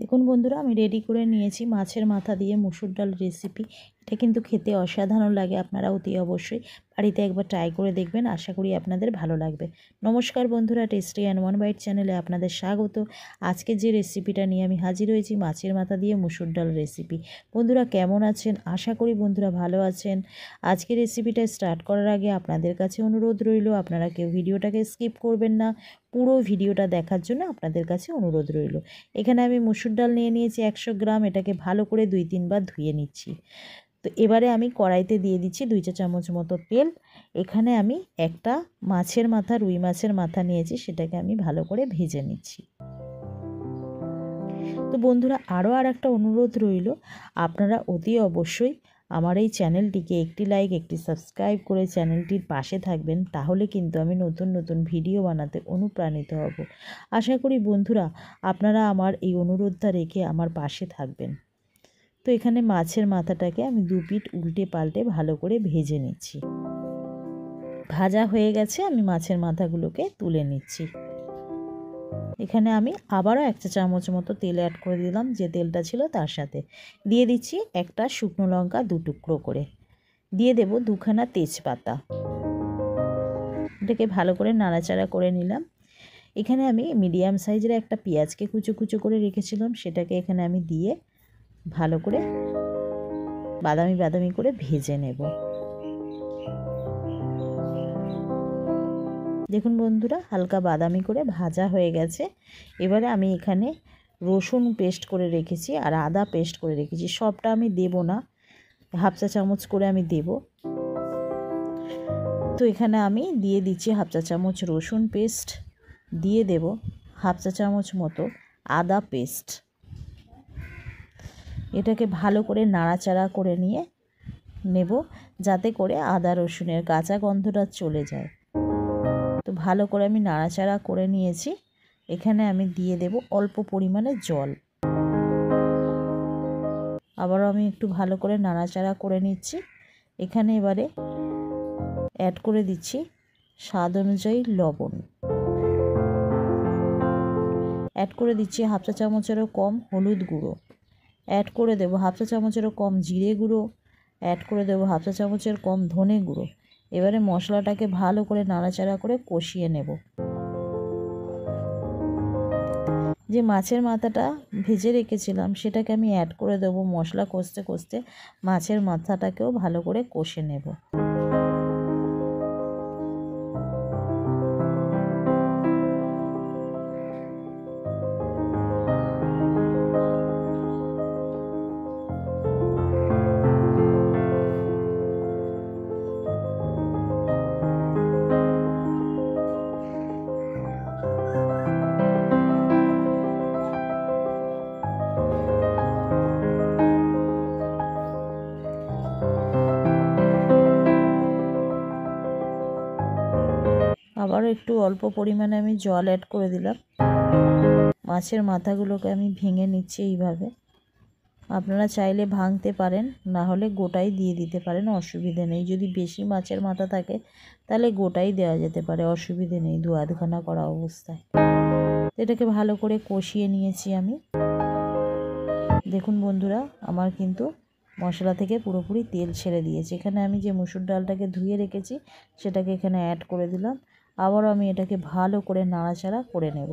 দেখুন বন্ধুরা, আমি রেডি করে নিয়েছি মাছের মাথা দিয়ে মুসুর ডাল রেসিপি। এটা কিন্তু খেতে অসাধারণ লাগে। আপনারা অতি অবশ্যই বাড়িতে একবার ট্রাই করে দেখবেন, আশা করি আপনাদের ভালো লাগবে। নমস্কার বন্ধুরা, টেস্টি অ্যান্ড ওয়ান বাইট চ্যানেলে আপনাদের স্বাগত। আজকে যে রেসিপিটা নিয়ে আমি হাজির হয়েছি, মাছের মাথা দিয়ে মুসুর ডাল রেসিপি। বন্ধুরা কেমন আছেন? আশা করি বন্ধুরা ভালো আছেন। আজকে রেসিপিটা স্টার্ট করার আগে আপনাদের কাছে অনুরোধ রইল, আপনারা কেউ ভিডিওটাকে স্কিপ করবেন না, পুরো ভিডিওটা দেখার জন্য আপনাদের কাছে অনুরোধ রইল। এখানে আমি মুসুর ডাল নিয়ে নিয়েছি 100 গ্রাম। এটাকে ভালো করে 2-3 বার ধুয়ে নিচ্ছি। তো এবারে আমি কড়াইতে দিয়ে দিচ্ছি 2 চা চামচ মতো তেল। এখানে আমি একটা মাছের মাথা, রুই মাছের মাথা নিয়েছি, সেটাকে আমি ভালো করে ভেজে নিচ্ছি। তো বন্ধুরা আরও একটা অনুরোধ রইল, আপনারা অতি অবশ্যই আমার এই চ্যানেলটিকে একটি লাইক, একটি সাবস্ক্রাইব করে চ্যানেলটির পাশে থাকবেন। তাহলে কিন্তু আমি নতুন নতুন ভিডিও বানাতে অনুপ্রাণিত হব। আশা করি বন্ধুরা আপনারা আমার এই অনুরোধটা রেখে আমার পাশে থাকবেন। তো এখানে মাছের মাথাটাকে আমি 2 পিঠ উল্টে পাল্টে ভালো করে ভেজে নিচ্ছি। ভাজা হয়ে গেছে, আমি মাছের মাথাগুলোকে তুলে নিচ্ছি। এখানে আমি আবারও 1 চা চামচ মতো তেল অ্যাড করে দিলাম, যে তেলটা ছিল তার সাথে দিয়ে দিচ্ছি একটা শুকনো লঙ্কা 2 টুকরো করে, দিয়ে দেব 2খানা তেজপাতা। এটাকে ভালো করে নাড়াচাড়া করে নিলাম। এখানে আমি মিডিয়াম সাইজের একটা পেঁয়াজকে কুচো কুচো করে রেখেছিলাম, সেটাকে এখানে আমি দিয়ে ভালো করে বাদামি বাদামি করে ভেজে নেব। দেখুন বন্ধুরা হালকা বাদামি করে ভাজা হয়ে গেছে। এবারে আমি এখানে রসুন পেস্ট করে রেখেছি আর আদা পেস্ট করে রেখেছি। সবটা আমি দেব না, 1/2 চা চামচ করে আমি দেব। তো এখানে আমি দিয়ে দিচ্ছি 1/2 চা চামচ রসুন পেস্ট, দিয়ে দেব 1/2 চা চামচ মতো আদা পেস্ট। এটাকে ভালো করে নাড়াচাড়া করে নিয়ে নেব, যাতে করে আদা রসুনের কাঁচা গন্ধটা চলে যায়। তো ভালো করে আমি নাড়াচাড়া করে নিয়েছি। এখানে আমি দিয়ে দেব অল্প পরিমাণে জল। আবারও আমি একটু ভালো করে নাড়াচাড়া করে নিচ্ছি। এখানে এবারে অ্যাড করে দিচ্ছি স্বাদ অনুযায়ী লবণ, অ্যাড করে দিচ্ছি 1/2 চা চামচেরও কম হলুদ গুঁড়ো, অ্যাড করে দেবো 1/2 চা চামচেরও কম জিরে গুঁড়ো, অ্যাড করে দেবো 1/2 চা চামচের কম ধনে গুঁড়ো। এবারে মশলাটাকে ভালো করে নাড়াচাড়া করে কষিয়ে নেব। যে মাছের মাথাটা ভেজে রেখেছিলাম সেটাকে আমি অ্যাড করে দেবো। মশলা কষতে কষতে মাছের মাথাটাকেও ভালো করে কষে নেব। আবারও একটু অল্প পরিমাণে আমি জল অ্যাড করে দিলাম। মাছের মাথাগুলোকে আমি ভেঙে নিচ্ছি এইভাবে। আপনারা চাইলে ভাঙতে পারেন, না হলে গোটাই দিয়ে দিতে পারেন, অসুবিধে নেই। যদি বেশি মাছের মাথা থাকে তাহলে গোটাই দেওয়া যেতে পারে, অসুবিধে নেই 2-2খানা করা অবস্থায়। এটাকে ভালো করে কষিয়ে নিয়েছি আমি। দেখুন বন্ধুরা আমার কিন্তু মশলা থেকে পুরোপুরি তেল ছেড়ে দিয়েছে। এখানে আমি যে মুসুর ডালটাকে ধুয়ে রেখেছি সেটাকে এখানে অ্যাড করে দিলাম। আবারও আমি এটাকে ভালো করে নাড়াচাড়া করে নেব।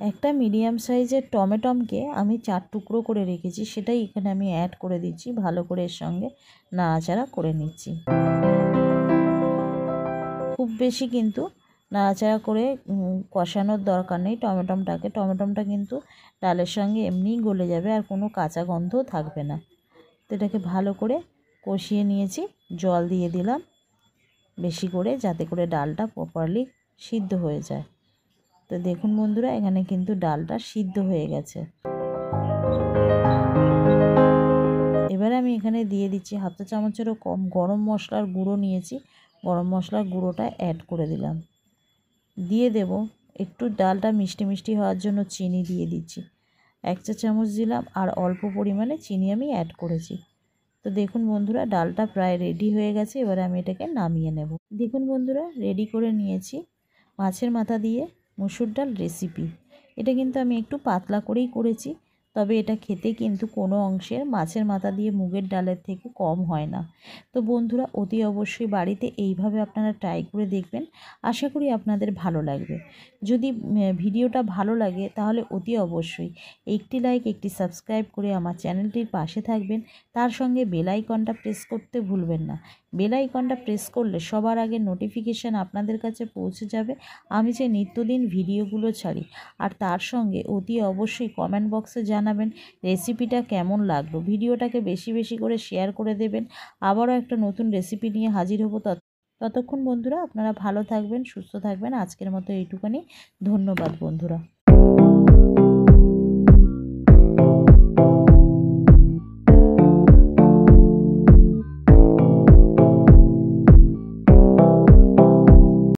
একটা মিডিয়াম সাইজের টমেটোকে আমি 4 টুকরো করে রেখেছি, সেটাই এখানে আমি অ্যাড করে দিচ্ছি। ভালো করে এর সঙ্গে নাড়াচাড়া করে নিচ্ছি। খুব বেশি কিন্তু নাড়াচাড়া করে কষানোর দরকার নেই টমেটোটাকে। টমেটোটা কিন্তু ডালের সঙ্গে এমনিই গলে যাবে আর কোনো কাঁচা গন্ধও থাকবে না। তো এটাকে ভালো করে কষিয়ে নিয়েছি। জল দিয়ে দিলাম বেশি করে, যাতে করে ডালটা প্রপারলি সিদ্ধ হয়ে যায়। তো দেখুন বন্ধুরা এখানে কিন্তু ডালটা সিদ্ধ হয়ে গেছে। এবারে আমি এখানে দিয়ে দিচ্ছি 1/2 চা চামচেরও কম গরম মশলার গুঁড়ো নিয়েছি, গরম মশলার গুঁড়োটা অ্যাড করে দিলাম। দিয়ে দেব একটু ডালটা মিষ্টি মিষ্টি হওয়ার জন্য চিনি দিয়ে দিচ্ছি, 1 চা চামচ দিলাম আর অল্প পরিমাণে চিনি আমি অ্যাড করেছি। তো তো দেখুন বন্ধুরা, ডালটা প্রায় রেডি হয়ে গেছে। এবারে আমি এটাকে নামিয়ে নেব। দেখুন বন্ধুরা, রেডি করে নিয়েছি মাছের মাথা দিয়ে মুসুর ডাল রেসিপি। এটা কিন্তু আমি একটু পাতলা করেই করেছি, তবে এটা খেতে কিন্তু কোনো অংশের মাছের মাথা দিয়ে মুগের ডালের থেকে কম হয় না। তো বন্ধুরা, অতি অবশ্যই বাড়িতে এইভাবে আপনারা ট্রাই করে দেখবেন। আশা করি আপনাদের ভালো লাগবে। যদি ভিডিওটা ভালো লাগে তাহলে অতি অবশ্যই একটি লাইক, একটি সাবস্ক্রাইব করে আমার চ্যানেলটির পাশে থাকবেন। তার সঙ্গে বেল আইকনটা প্রেস করতে ভুলবেন না। বেল আইকনটা প্রেস করলে সবার আগে নোটিফিকেশান আপনাদের কাছে পৌঁছে যাবে আমি যে নিত্যদিন ভিডিওগুলো ছাড়ি। আর তার সঙ্গে অতি অবশ্যই কমেন্ট বক্সে জানাবেন রেসিপিটা কেমন লাগলো। ভিডিওটাকে বেশি বেশি করে শেয়ার করে দেবেন। আবারও একটা নতুন রেসিপি নিয়ে হাজির হব। ততক্ষণ বন্ধুরা আপনারা ভালো থাকবেন, সুস্থ থাকবেন। আজকের মতো এইটুখানি। ধন্যবাদ বন্ধুরা।